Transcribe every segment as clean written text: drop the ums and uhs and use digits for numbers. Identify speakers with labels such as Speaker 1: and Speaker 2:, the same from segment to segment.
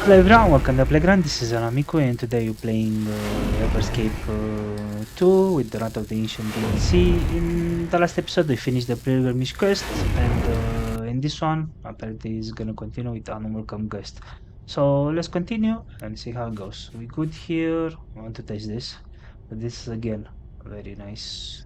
Speaker 1: Hello everyone, welcome to Playground. This is Anamico, and today we're playing EverScape 2 with the Rat of the Ancient DLC. In the last episode, we finished the pilgrimage quest, and in this one, apparently, is gonna continue with unwelcome guest. So let's continue and see how it goes. We good here. I want to test this, but this is again very nice.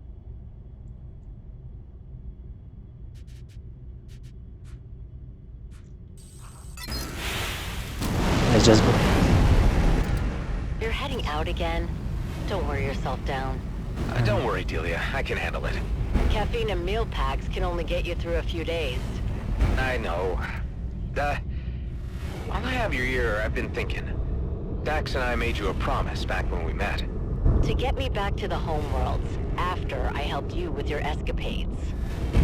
Speaker 1: Let's just go.
Speaker 2: You're heading out again? Don't worry yourself down.
Speaker 3: Don't worry, Delia. I can handle it.
Speaker 2: Caffeine and meal packs can only get you through a few days.
Speaker 3: I know. While I have your ear, I've been thinking. Dax and I made you a promise back when we met.
Speaker 2: To get me back to the homeworlds, after I helped you with your escapades.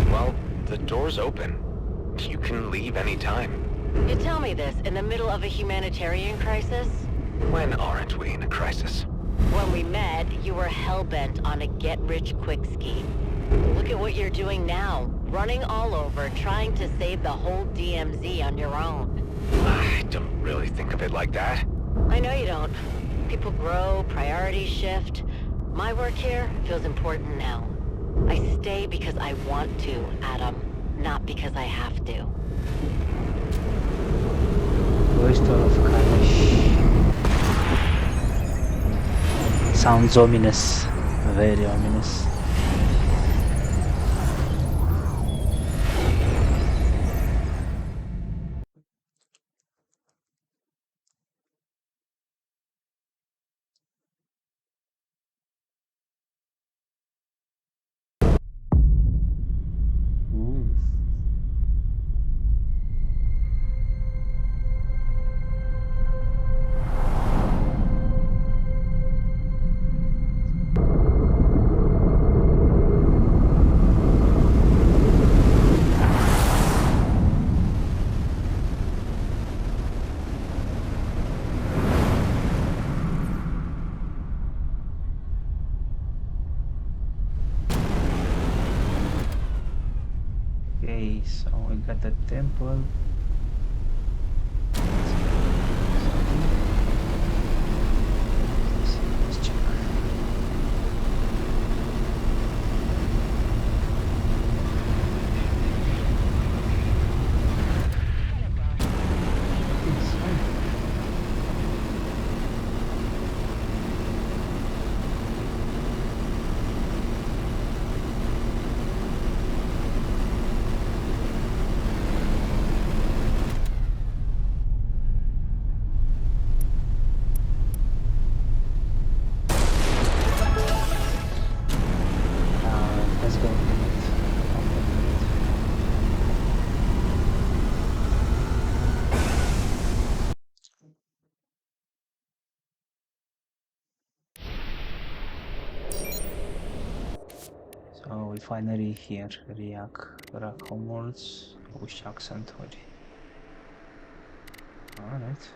Speaker 3: Well, the door's open. You can leave anytime.
Speaker 2: You tell me this in the middle of a humanitarian crisis?
Speaker 3: When aren't we in a crisis?
Speaker 2: When we met, you were hell-bent on a get-rich-quick scheme. Look at what you're doing now, running all over, trying to save the whole DMZ on your own.
Speaker 3: I don't really think of it like that.
Speaker 2: I know you don't. People grow, priorities shift. My work here feels important now. I stay because I want to, Adam, not because I have to.
Speaker 1: Voice of Kanish. Sounds ominous, very ominous. Ooh. Okay, so we got the temple. Let's check. Let's go. So we finally here React Homeworlds Wish accent. Alright.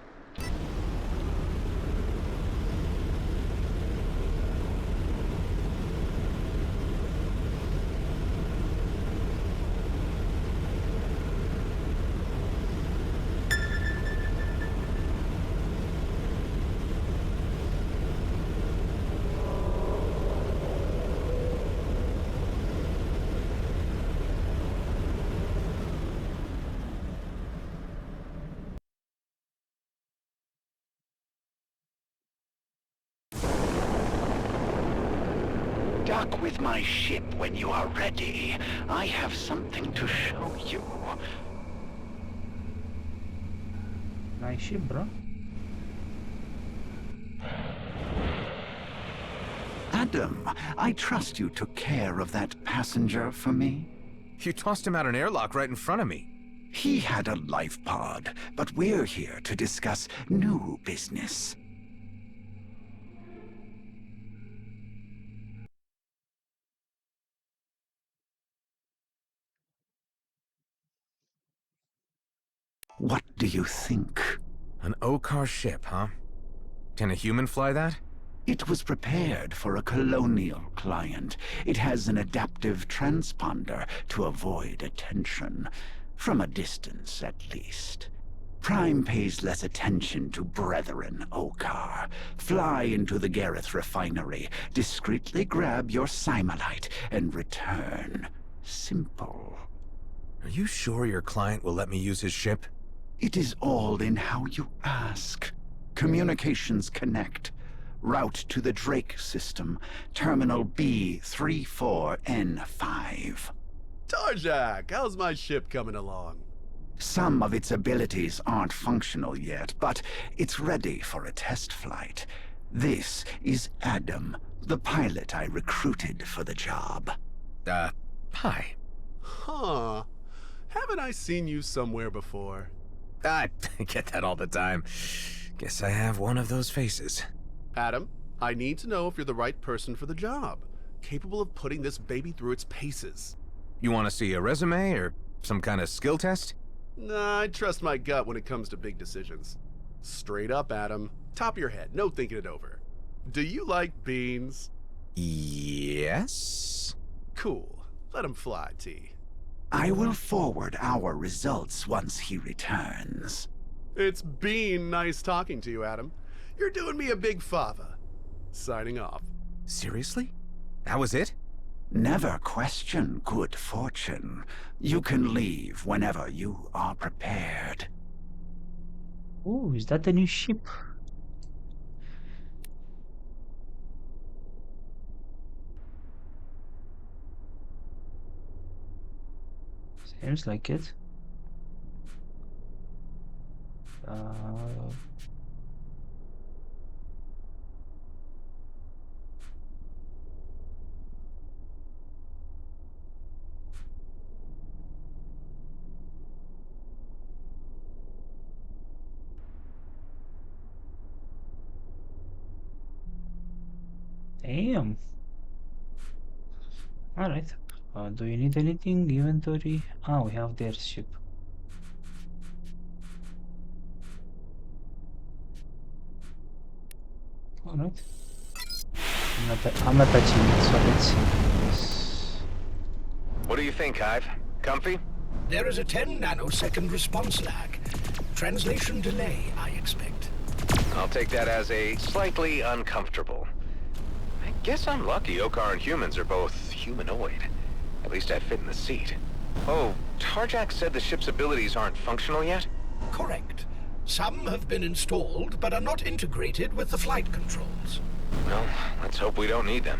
Speaker 4: Dock with my ship when you are ready. I have something to show you.
Speaker 1: Nice ship, bro.
Speaker 4: Adam, I trust you took care of that passenger for me.
Speaker 5: You tossed him out an airlock right in front of me.
Speaker 4: He had a life pod, but we're here to discuss new business. What do you think?
Speaker 5: An O-car ship, huh? Can a human fly that?
Speaker 4: It was prepared for a colonial client. It has an adaptive transponder to avoid attention. From a distance, at least. Prime pays less attention to brethren, Okar. Fly into the Gareth refinery, discreetly grab your Simolite, and return. Simple.
Speaker 5: Are you sure your client will let me use his ship?
Speaker 4: It is all in how you ask. Communications connect. Route to the Drake system, Terminal B34N5.
Speaker 6: Tarjak, how's my ship coming along?
Speaker 4: Some of its abilities aren't functional yet, but it's ready for a test flight. This is Adam, the pilot I recruited for the job.
Speaker 5: Hi.
Speaker 6: Huh. Haven't I seen you somewhere before?
Speaker 5: I get that all the time. Guess I have one of those faces.
Speaker 6: Adam, I need to know if you're the right person for the job, capable of putting this baby through its paces.
Speaker 5: You want to see a resume or some kind of skill test?
Speaker 6: Nah, I trust my gut when it comes to big decisions. Straight up, Adam. Top of your head, no thinking it over. Do you like beans?
Speaker 5: Yes?
Speaker 6: Cool. Let him fly, T.
Speaker 4: I will forward our results once he returns.
Speaker 6: It's been nice talking to you, Adam. You're doing me a big favor. Signing off.
Speaker 5: Seriously? That was it?
Speaker 4: Never question good fortune. You can leave whenever you are prepared.
Speaker 1: Oh, is that a new ship? Seems like it. Damn. Alright. Do you need anything? Inventory? Ah, we have their ship. Alright. I'm not touching it, so let's see. Yes.
Speaker 3: What do you think, Hive? Comfy?
Speaker 7: There is a 10 nanosecond response lag. Translation delay, I expect.
Speaker 3: I'll take that as a slightly uncomfortable. I guess I'm lucky Okar and humans are both humanoid. At least I fit in the seat. Oh, Tarjak said the ship's abilities aren't functional yet?
Speaker 7: Correct. Some have been installed, but are not integrated with the flight controls.
Speaker 3: Well, let's hope we don't need them.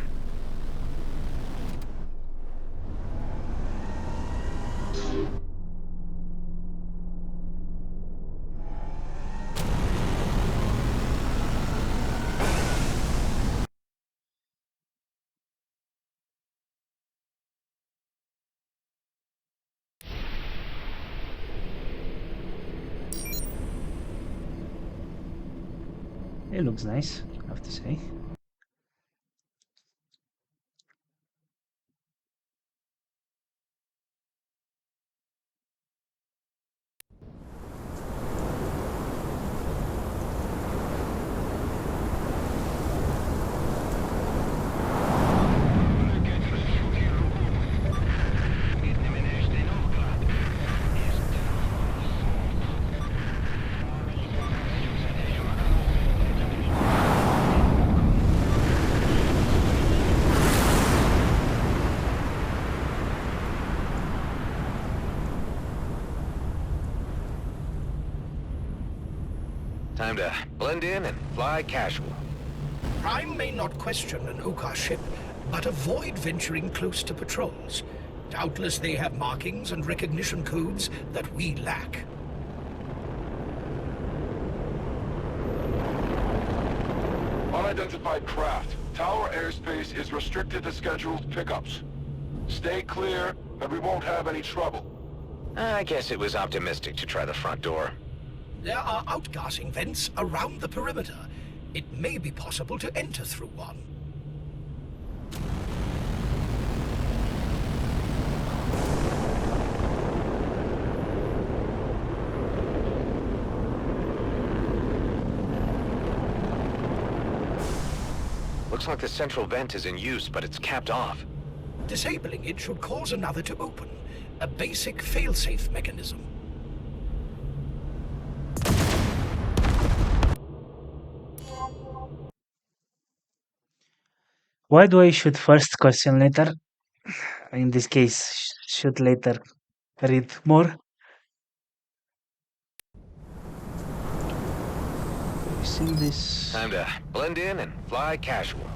Speaker 1: It looks nice, I have to say.
Speaker 3: Time to blend in and fly casual.
Speaker 7: Prime may not question an Okar ship, but avoid venturing close to patrols. Doubtless they have markings and recognition codes that we lack.
Speaker 8: Unidentified craft. Tower airspace is restricted to scheduled pickups. Stay clear, and we won't have any trouble.
Speaker 3: I guess it was optimistic to try the front door.
Speaker 7: There are outgassing vents around the perimeter. It may be possible to enter through one.
Speaker 3: Looks like the central vent is in use, but it's capped off.
Speaker 7: Disabling it should cause another to open. A basic failsafe mechanism.
Speaker 1: Why do I shoot first, question later? In this case, shoot later, read more. We've seen this.
Speaker 3: Time to blend in and fly casual.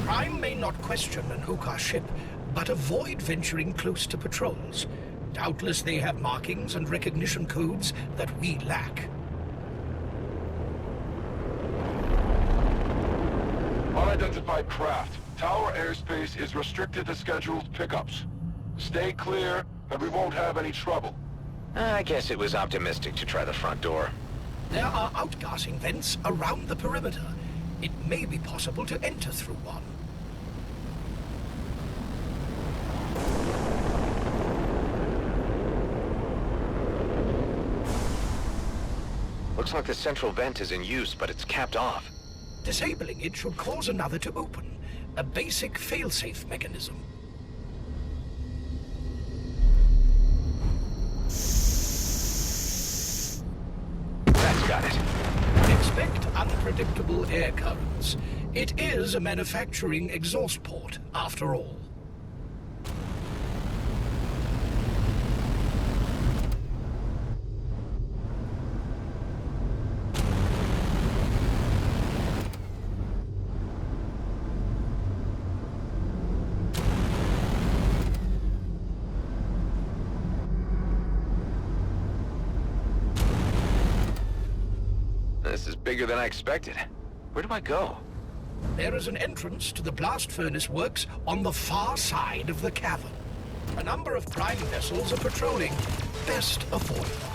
Speaker 7: Prime may not question an Okar ship, but avoid venturing close to patrols. Doubtless they have markings and recognition codes that we lack.
Speaker 8: Unidentified craft. Tower airspace is restricted to scheduled pickups. Stay clear, and we won't have any trouble.
Speaker 3: I guess it was optimistic to try the front door.
Speaker 7: There are outgassing vents around the perimeter. It may be possible to enter through one.
Speaker 3: Looks like the central vent is in use, but it's capped off.
Speaker 7: Disabling it should cause another to open. A basic failsafe mechanism.
Speaker 3: That's got it.
Speaker 7: Expect unpredictable air currents. It is a manufacturing exhaust port, after all.
Speaker 3: This is bigger than I expected. Where do I go?
Speaker 7: There is an entrance to the blast furnace works on the far side of the cavern. A number of prime vessels are patrolling. Best avoid them.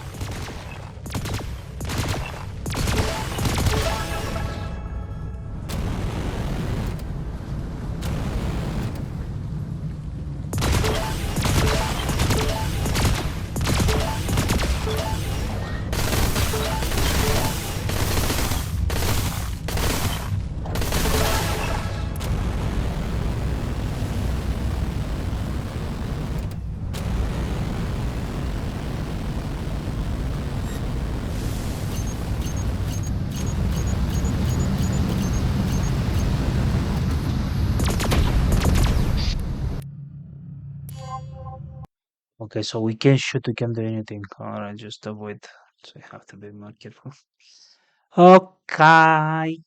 Speaker 1: Okay, so we can shoot, we can do anything. Alright, just avoid. So you have to be more careful. Okay.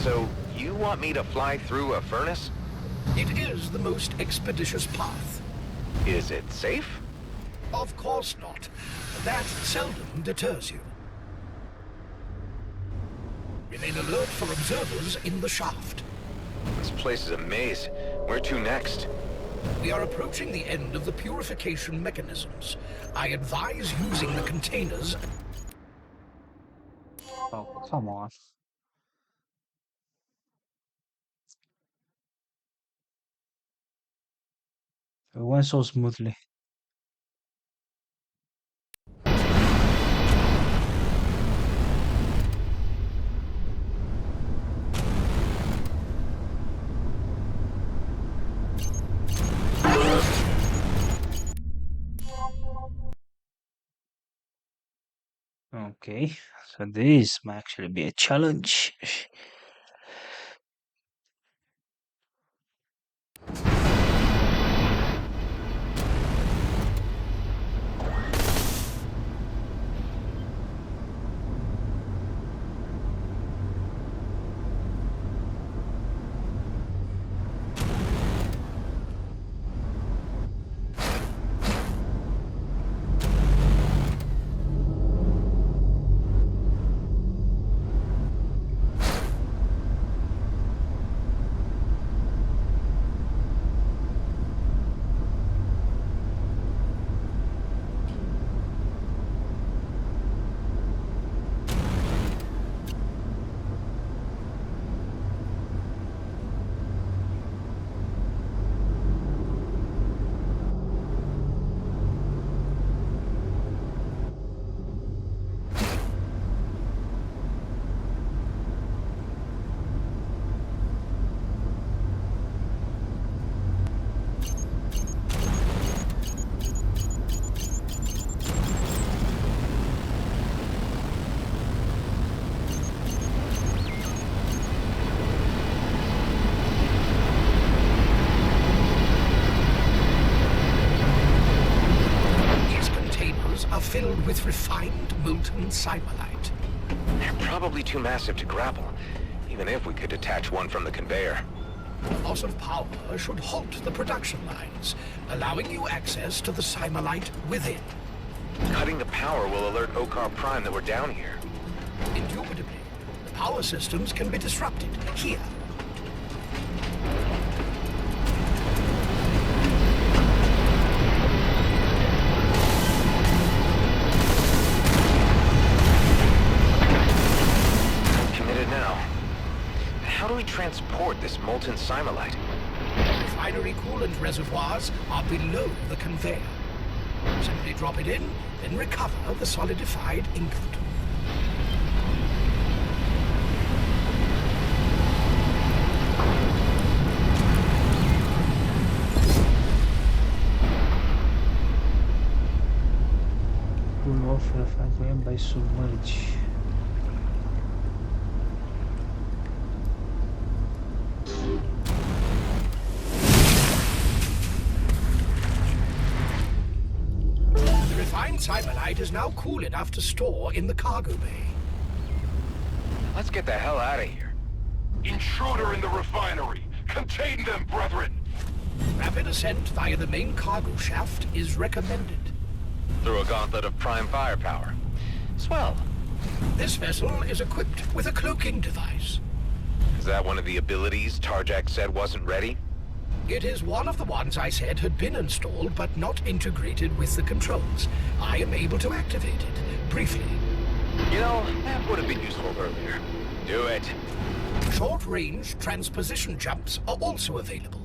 Speaker 3: So, you want me to fly through a furnace?
Speaker 7: It is the most expeditious path.
Speaker 3: Is it safe?
Speaker 7: Of course not. That seldom deters you. Remain alert for observers in the shaft.
Speaker 3: This place is a maze. Where to next?
Speaker 7: We are approaching the end of the purification mechanisms. I advise using the containers.
Speaker 1: Oh, come on. It went so smoothly. Okay, so this might actually be a challenge.
Speaker 7: with refined molten cyberlite.
Speaker 3: They're probably too massive to grapple, even if we could detach one from the conveyor.
Speaker 7: Loss of power should halt the production lines, allowing you access to the cyberlite within.
Speaker 3: Cutting the power will alert Okar Prime that we're down here.
Speaker 7: Indubitably, the power systems can be disrupted here.
Speaker 3: Committed now. How do we transport this molten simulite?
Speaker 7: Refinery coolant reservoirs are below the conveyor. Simply drop it in, then recover the solidified input.
Speaker 1: Pull off refinery by submerge.
Speaker 7: The refined cyberlite is now cool enough to store in the cargo bay.
Speaker 3: Let's get the hell out of here.
Speaker 8: Intruder in the refinery! Contain them, brethren!
Speaker 7: Rapid ascent via the main cargo shaft is recommended.
Speaker 3: Through a gauntlet of prime firepower. Swell.
Speaker 7: This vessel is equipped with a cloaking device.
Speaker 3: Is that one of the abilities Tarjak said wasn't ready?
Speaker 7: It is one of the ones I said had been installed but not integrated with the controls. I am able to activate it, briefly.
Speaker 3: You know, that would have been useful earlier. Do it.
Speaker 7: Short-range transposition jumps are also available.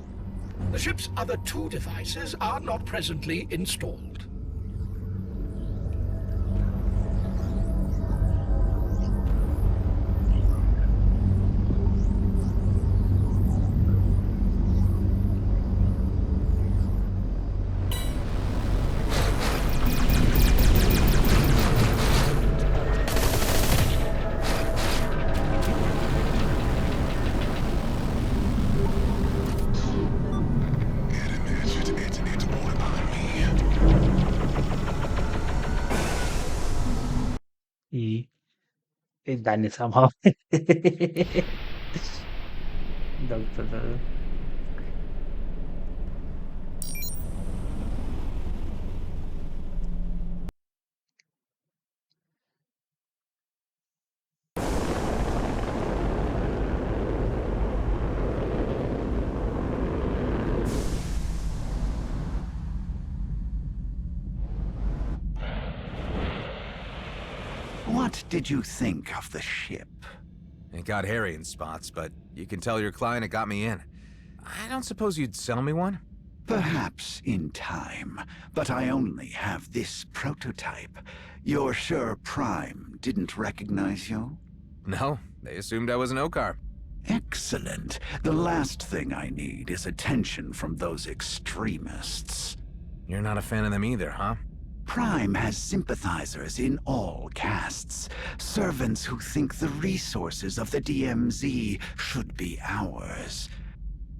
Speaker 7: The ship's other two devices are not presently installed.
Speaker 1: E danni somehow. Doctor.
Speaker 4: What did you think of the ship?
Speaker 5: It got hairy in spots, but you can tell your client it got me in. I don't suppose you'd sell me one?
Speaker 4: Perhaps in time, but I only have this prototype. You're sure Prime didn't recognize you?
Speaker 5: No, they assumed I was an Okar.
Speaker 4: Excellent. The last thing I need is attention from those extremists.
Speaker 5: You're not a fan of them either, huh?
Speaker 4: Prime has sympathizers in all castes, servants who think the resources of the DMZ should be ours,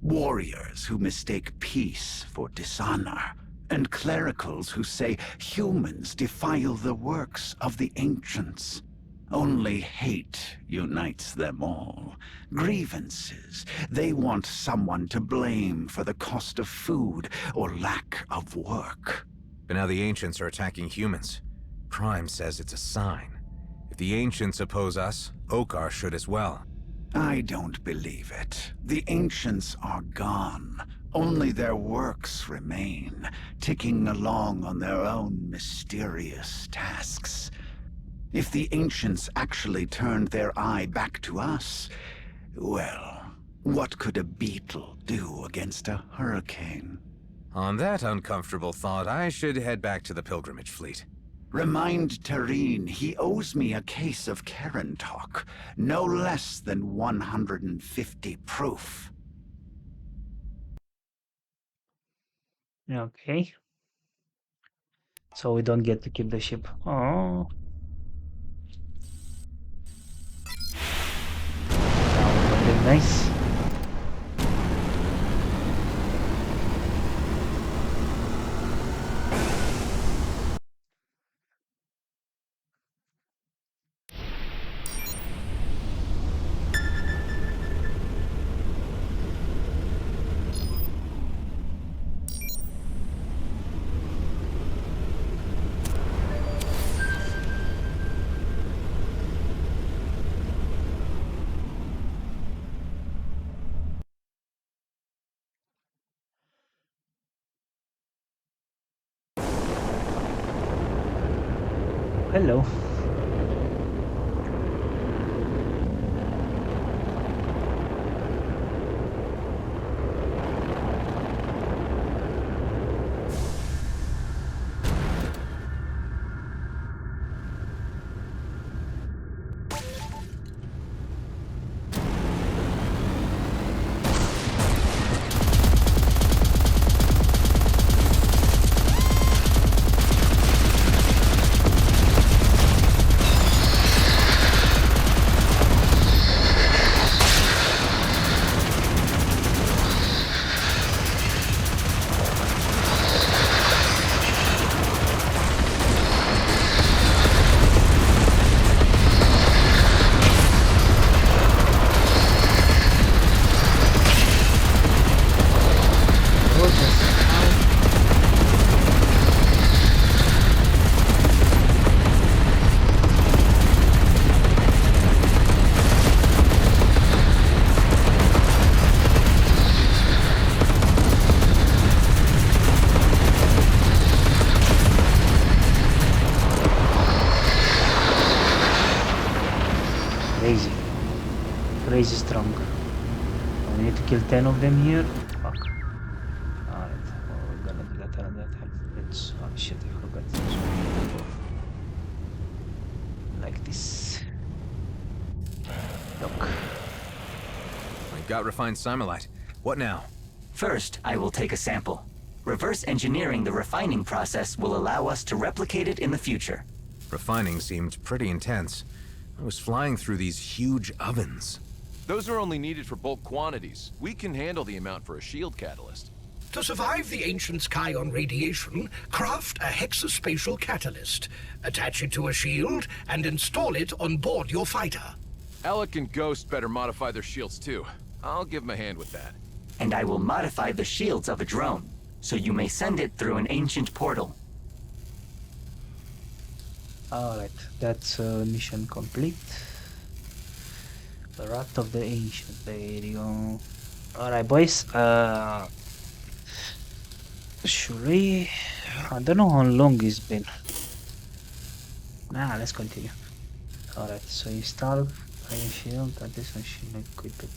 Speaker 4: warriors who mistake peace for dishonor, and clericals who say humans defile the works of the ancients. Only hate unites them all. Grievances. They want someone to blame for the cost of food or lack of work.
Speaker 5: But now the Ancients are attacking humans. Prime says it's a sign. If the Ancients oppose us, Okar should as well.
Speaker 4: I don't believe it. The Ancients are gone. Only their works remain, ticking along on their own mysterious tasks. If the Ancients actually turned their eye back to us, well, what could a beetle do against a hurricane?
Speaker 5: On that uncomfortable thought, I should head back to the pilgrimage fleet.
Speaker 4: Remind Tareen he owes me a case of Karen talk, no less than 150 proof.
Speaker 1: Okay. So we don't get to keep the ship. Oh. Very nice. Hello. Crazy. Crazy strong. We need to kill 10 of them here. Fuck. Alright, we're gonna do that another time. Let's. Oh shit, I forgot. Like this. Look.
Speaker 5: I got refined simulite. What now?
Speaker 9: First, I will take a sample. Reverse engineering the refining process will allow us to replicate it in the future.
Speaker 5: Refining seemed pretty intense. I was flying through these huge ovens.
Speaker 10: Those are only needed for bulk quantities. We can handle the amount for a shield catalyst.
Speaker 7: To survive the ancient Scion radiation, craft a hexaspatial catalyst, attach it to a shield, and install it on board your fighter.
Speaker 10: Alec and Ghost better modify their shields too. I'll give them a hand with that.
Speaker 9: And I will modify the shields of a drone, so you may send it through an ancient portal.
Speaker 1: Alright, that's mission complete. The Wrath of the Ancient, there you go. Alright boys, should we... I don't know how long it's been. Nah, let's continue. Alright, so install Iron Shield, that is machine equip it.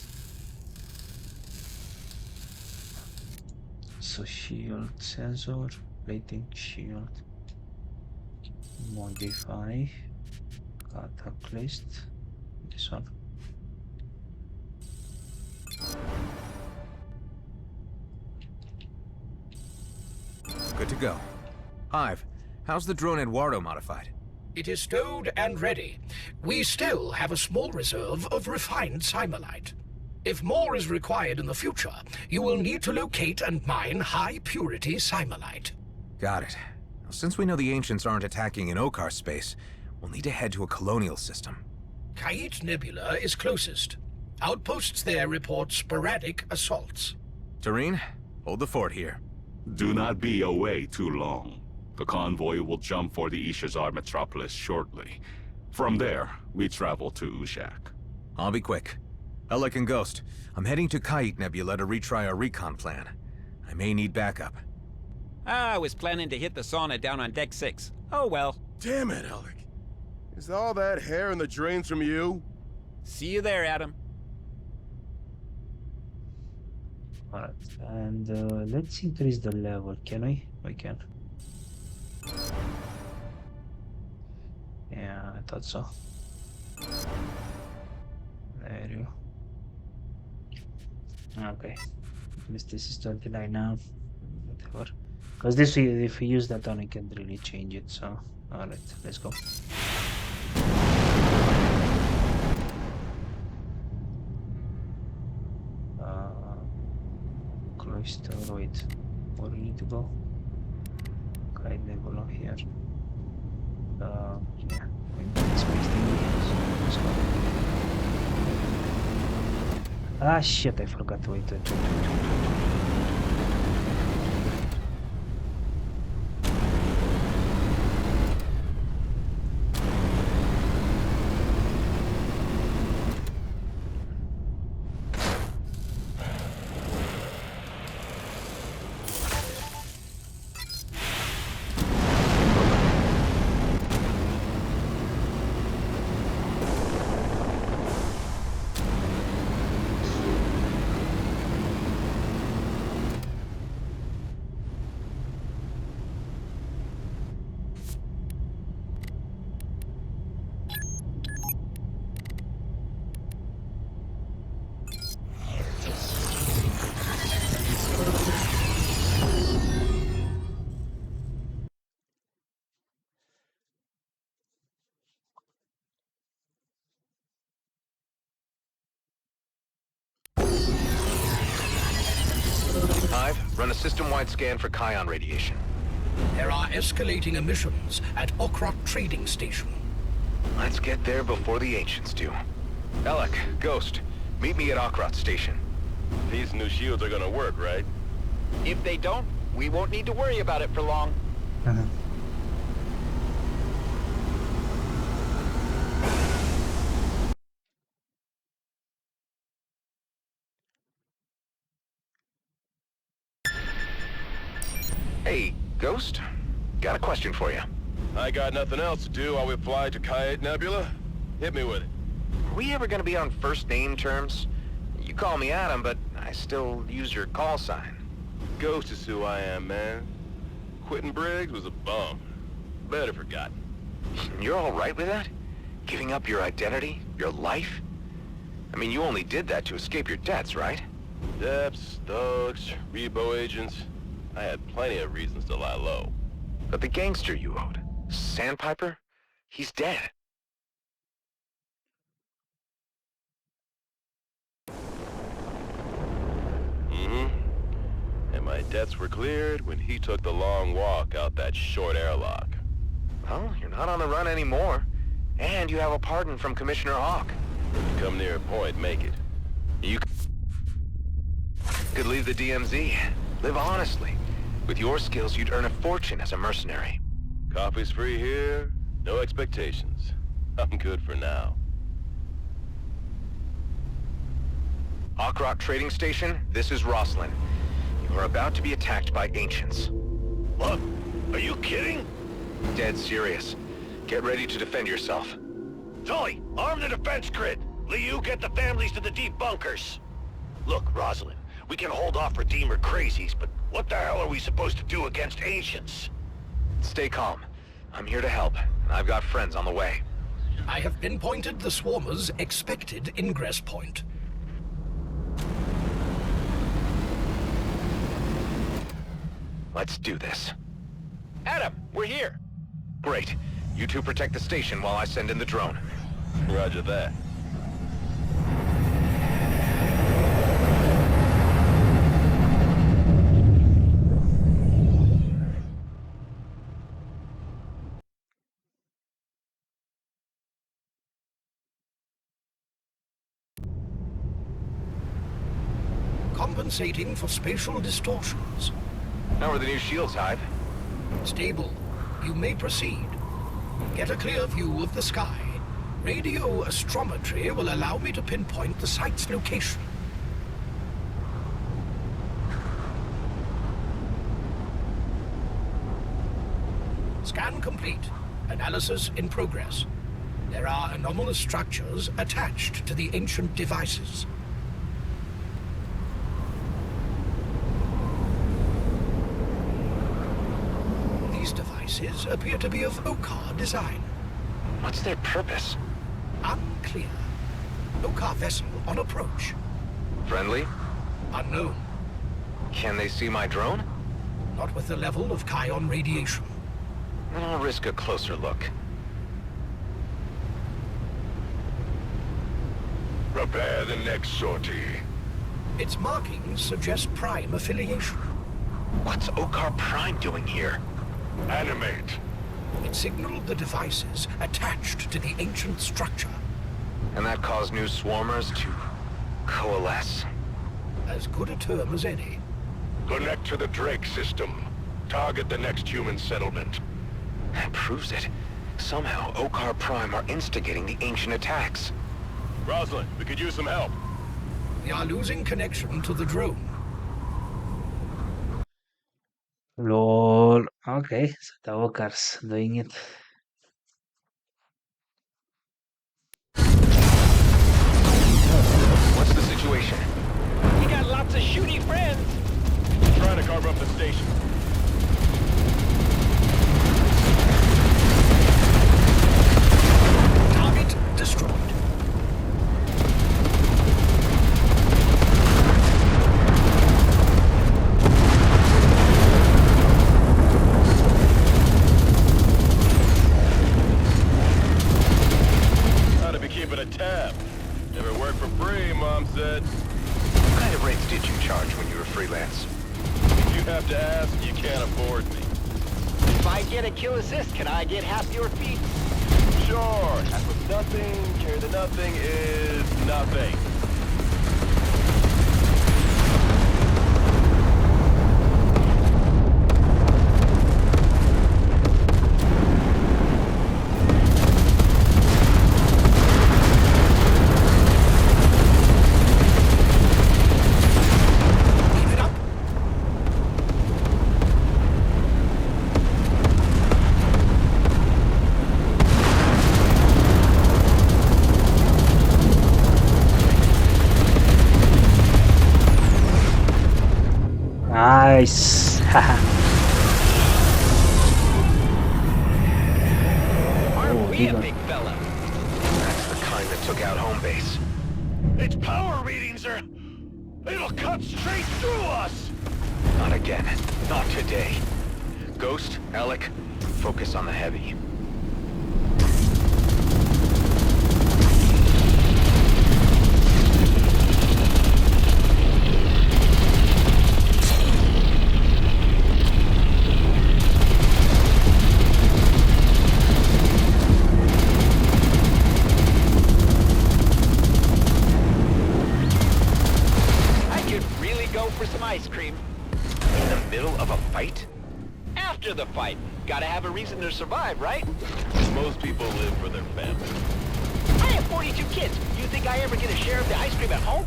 Speaker 1: So shield sensor, plating shield. Modify catalyst, this one.
Speaker 5: Good to go. Hive, how's the drone Eduardo modified?
Speaker 7: It is stowed and ready. We still have a small reserve of refined simulite. If more is required in the future, you will need to locate and mine high-purity simulite.
Speaker 5: Got it. Now, since we know the Ancients aren't attacking in Okar space, we'll need to head to a colonial system.
Speaker 7: Kait Nebula is closest. Outposts there report sporadic assaults.
Speaker 5: Tareen, hold the fort here.
Speaker 11: Do not be away too long. The convoy will jump for the Ishazar metropolis shortly. From there, we travel to Ushak.
Speaker 5: I'll be quick. Alec and Ghost, I'm heading to Kait Nebula to retry our recon plan. I may need backup.
Speaker 12: I was planning to hit the sauna down on Deck 6. Oh well.
Speaker 8: Damn it, Alec. Is all that hair in the drains from you?
Speaker 12: See you there, Adam.
Speaker 1: Alright, and let's increase the level, can we? We can. Yeah, I thought so. There you go. Okay. This is 29 now. Whatever. Because this, if we use that one, we can really change it, so... Alright, let's go. Asteroid. Where do we need to go? Kite Nebula here. Yeah, space thingy. So let's go. Ah shit! I forgot to wait.
Speaker 3: system-wide scan for Kion radiation.
Speaker 7: There are escalating emissions at Okrot Trading Station.
Speaker 3: Let's get there before the Ancients do. Alec, Ghost, meet me at Okrot Station.
Speaker 8: These new shields are gonna work, right?
Speaker 12: If they don't, we won't need to worry about it for long.
Speaker 3: Hey, Ghost? Got a question for you.
Speaker 8: I got nothing else to do while we fly to Kayet Nebula. Hit me with it.
Speaker 3: Are we ever gonna be on first name terms? You call me Adam, but I still use your call sign.
Speaker 8: Ghost is who I am, man. Quitting Briggs was a bum. Better forgotten.
Speaker 3: You're all right with that? Giving up your identity? Your life? I mean, you only did that to escape your debts, right?
Speaker 8: Depths, thugs, Rebo agents. I had plenty of reasons to lie low.
Speaker 3: But the gangster you owed, Sandpiper? He's dead.
Speaker 8: And my debts were cleared when he took the long walk out that short airlock.
Speaker 3: Well, you're not on the run anymore. And you have a pardon from Commissioner Hawk.
Speaker 8: You come near a point, make it.
Speaker 3: You could leave the DMZ. Live honestly. With your skills, you'd earn a fortune as a mercenary.
Speaker 8: Coffee's free here, no expectations. I'm good for now.
Speaker 3: Okrot Trading Station, this is Roslin. You are about to be attacked by Ancients.
Speaker 8: What? Are you kidding?
Speaker 3: Dead serious. Get ready to defend yourself.
Speaker 13: Tully, arm the defense grid. Liu, get the families to the deep bunkers. Look, Rosalind, we can hold off Redeemer crazies, but what the hell are we supposed to do against Ancients?
Speaker 3: Stay calm. I'm here to help, and I've got friends on the way.
Speaker 7: I have pinpointed the swarmer's expected ingress point.
Speaker 3: Let's do this.
Speaker 12: Adam, we're here.
Speaker 3: Great. You two protect the station while I send in the drone.
Speaker 8: Roger that.
Speaker 7: Compensating for spatial distortions.
Speaker 3: How are the new shields, Hive?
Speaker 7: Stable. You may proceed. Get a clear view of the sky. Radio astrometry will allow me to pinpoint the site's location. Scan complete. Analysis in progress. There are anomalous structures attached to the ancient devices. These devices appear to be of Okar design.
Speaker 3: What's their purpose?
Speaker 7: Unclear. Okar vessel on approach.
Speaker 3: Friendly?
Speaker 7: Unknown.
Speaker 3: Can they see my drone?
Speaker 7: Not with the level of Kion radiation.
Speaker 3: Then I'll risk a closer look.
Speaker 8: Prepare the next sortie.
Speaker 7: Its markings suggest Prime affiliation.
Speaker 3: What's Okar Prime doing here?
Speaker 8: Animate.
Speaker 7: It signaled the devices attached to the ancient structure.
Speaker 3: And that caused new swarmers to coalesce?
Speaker 7: As good a term as any.
Speaker 8: Connect to the Drake system. Target the next human settlement.
Speaker 3: That proves it. Somehow, Okar Prime are instigating the ancient attacks.
Speaker 8: Rosalind, we could use some help.
Speaker 7: We are losing connection to the drone.
Speaker 1: LOL. Okay, so the walkers doing it.
Speaker 3: What's the situation?
Speaker 12: We got lots of shooty friends.
Speaker 8: Trying to carve up the station.
Speaker 7: Target destroyed.
Speaker 8: Ought to be keeping a tab. Never worked for free, Mom said.
Speaker 3: What kind of rates did you charge when you were freelance?
Speaker 8: If you have
Speaker 10: to ask, you can't afford me.
Speaker 13: If I get a kill assist, can I get half your feet?
Speaker 10: Sure, half of nothing, carry the nothing is nothing.
Speaker 1: Nice. Haha.
Speaker 13: Aren't we a
Speaker 1: Legal.
Speaker 13: big fella?
Speaker 3: That's the kind that took out home base.
Speaker 13: Its power readings are... It'll cut straight through us!
Speaker 3: Not again. Not today. Ghost, Alec, focus on the heavy.
Speaker 13: I could really go for some ice cream.
Speaker 3: In the middle of a fight?
Speaker 13: After the fight. Gotta have a reason to survive, right?
Speaker 10: Most people live for their family.
Speaker 13: I have 42 kids. You think I ever get a share of the ice cream at home?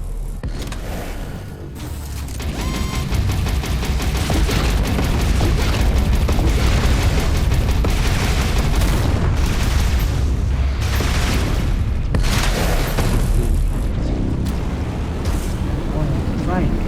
Speaker 1: Oh, triangles.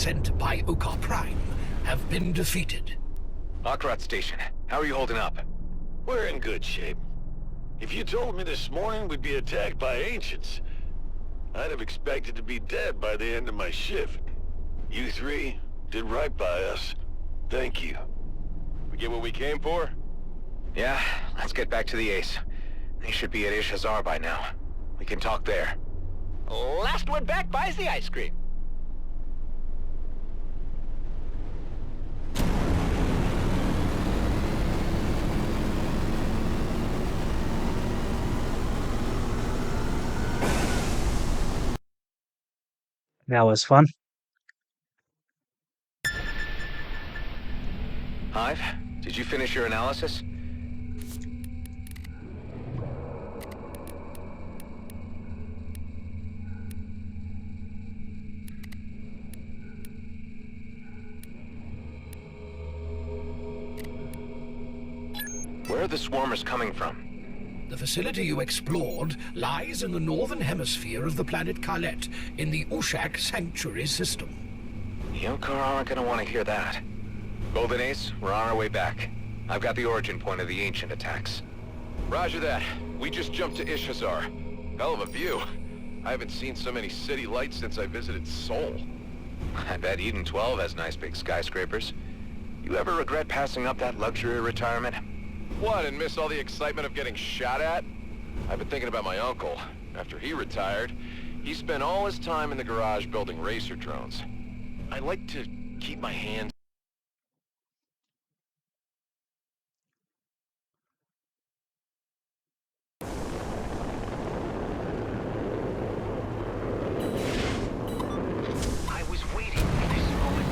Speaker 7: sent by Okar Prime have been defeated.
Speaker 3: Akrat Station, how are you holding up?
Speaker 13: We're in good shape. If you told me this morning we'd be attacked by ancients, I'd have expected to be dead by the end of my shift. You three did right by us. Thank you.
Speaker 10: We get what we came for?
Speaker 3: Yeah, let's get back to the Ace. They should be at Ishazar by now. We can talk there.
Speaker 13: Last one back buys the ice cream.
Speaker 1: That was fun.
Speaker 3: Hive, did you finish your analysis? Where are the swarmers coming from?
Speaker 7: The facility you explored lies in the northern hemisphere of the planet Khalet, in the Ushak Sanctuary system.
Speaker 3: Yokar aren't gonna want to hear that. Golden Ace, we're on our way back. I've got the origin point of the ancient attacks.
Speaker 10: Roger that. We just jumped to Ishazar. Hell of a view. I haven't seen so many city lights since I visited Seoul.
Speaker 3: I bet Eden 12 has nice big skyscrapers. You ever regret passing up that luxury retirement?
Speaker 10: What, and miss all the excitement of getting shot at? I've been thinking about my uncle. After he retired, he spent all his time in the garage building racer drones. I like to keep my hands...
Speaker 13: I was waiting for this moment.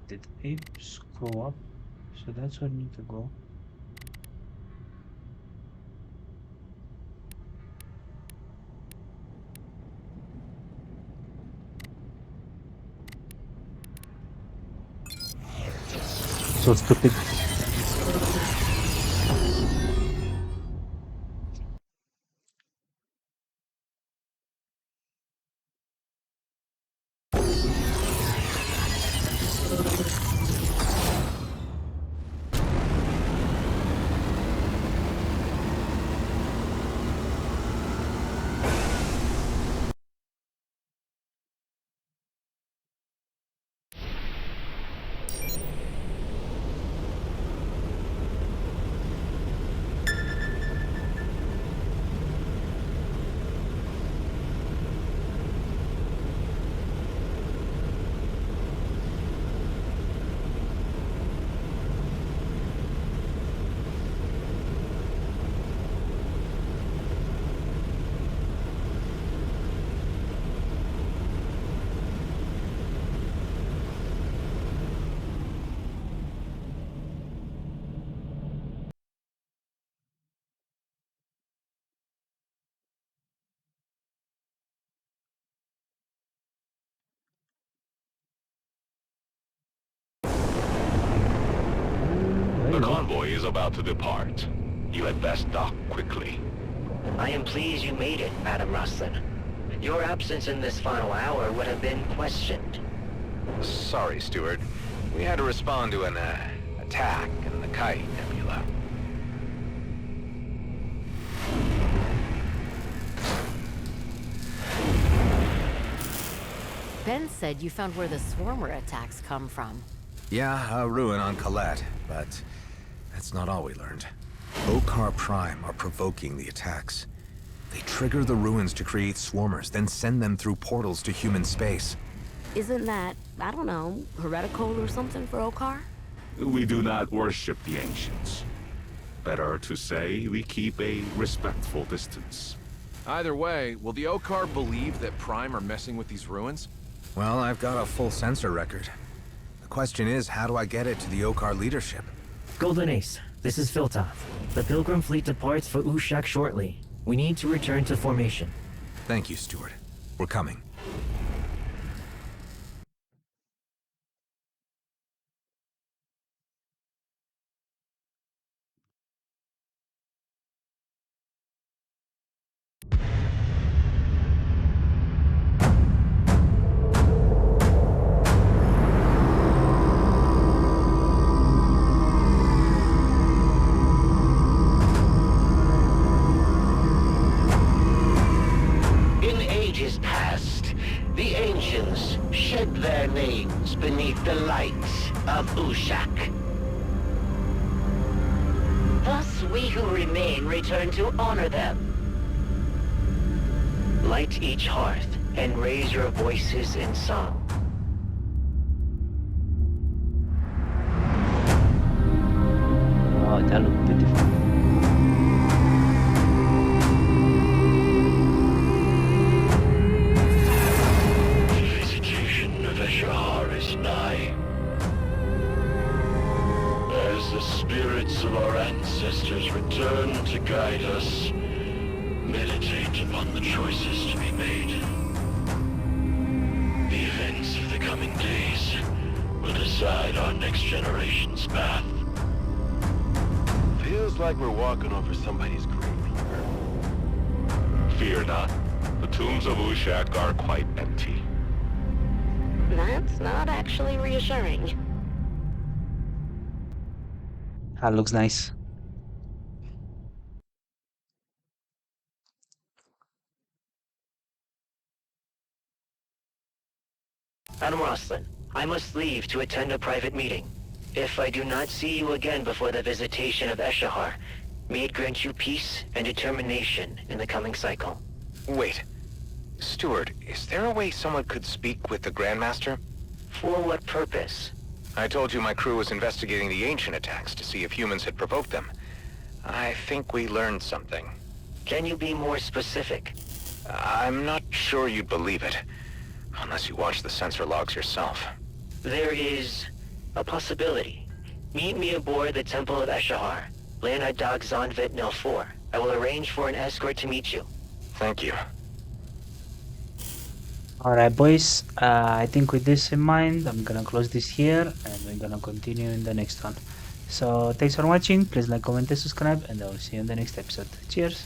Speaker 1: Did apes go up? So that's where I need to go. So stupid.
Speaker 11: The convoy is about to depart. You had best dock quickly.
Speaker 14: I am pleased you made it, Madam Rustlin. Your absence in this final hour would have been questioned.
Speaker 3: Sorry, Steward. We had to respond to an attack in the Kite Nebula.
Speaker 2: Ben said you found where the swarmer attacks come from.
Speaker 5: Yeah, a ruin on Colette, but that's not all we learned. Okar Prime are provoking the attacks. They trigger the ruins to create swarmers, then send them through portals to human space.
Speaker 15: Isn't that, I don't know, heretical or something for Okar?
Speaker 11: We do not worship the ancients. Better to say, we keep a respectful distance.
Speaker 10: Either way, will the Okar believe that Prime are messing with these ruins?
Speaker 5: Well, I've got a full sensor record. The question is, how do I get it to the Okar leadership?
Speaker 16: Golden Ace, this is Filtoth. The Pilgrim fleet departs for Ushak shortly. We need to return to formation.
Speaker 5: Thank you, Steward. We're coming.
Speaker 14: the light of Ushak.
Speaker 2: Thus, we who remain return to honor them.
Speaker 14: Light each hearth and raise your voices in song.
Speaker 1: Oh, that look beautiful.
Speaker 13: The visitation of Eshar is nigh. As the spirits of our ancestors return to guide us, meditate upon the choices to be made. The events of the coming days will decide our next generation's path.
Speaker 10: Feels like we're walking over somebody's grave here.
Speaker 11: Fear not. The tombs of Ushak are quite empty.
Speaker 2: That's not actually reassuring.
Speaker 1: That looks nice.
Speaker 14: Adam Roslin, I must leave to attend a private meeting. If I do not see you again before the visitation of Eshahar, may it grant you peace and determination in the coming cycle.
Speaker 3: Wait. Steward, is there a way someone could speak with the Grandmaster?
Speaker 14: For what purpose?
Speaker 3: I told you my crew was investigating the ancient attacks to see if humans had provoked them. I think we learned something.
Speaker 14: Can you be more specific?
Speaker 3: I'm not sure you'd believe it, unless you watch the sensor logs yourself.
Speaker 14: There is a possibility. Meet me aboard the Temple of Eshahar, Lana Dag Zonvit Nil 4. I will arrange for an escort to meet you.
Speaker 3: Thank you.
Speaker 1: Alright boys, I think with this in mind, I'm gonna close this here and we're gonna continue in the next one. So thanks for watching, please like, comment and subscribe, and I will see you in the next episode. Cheers!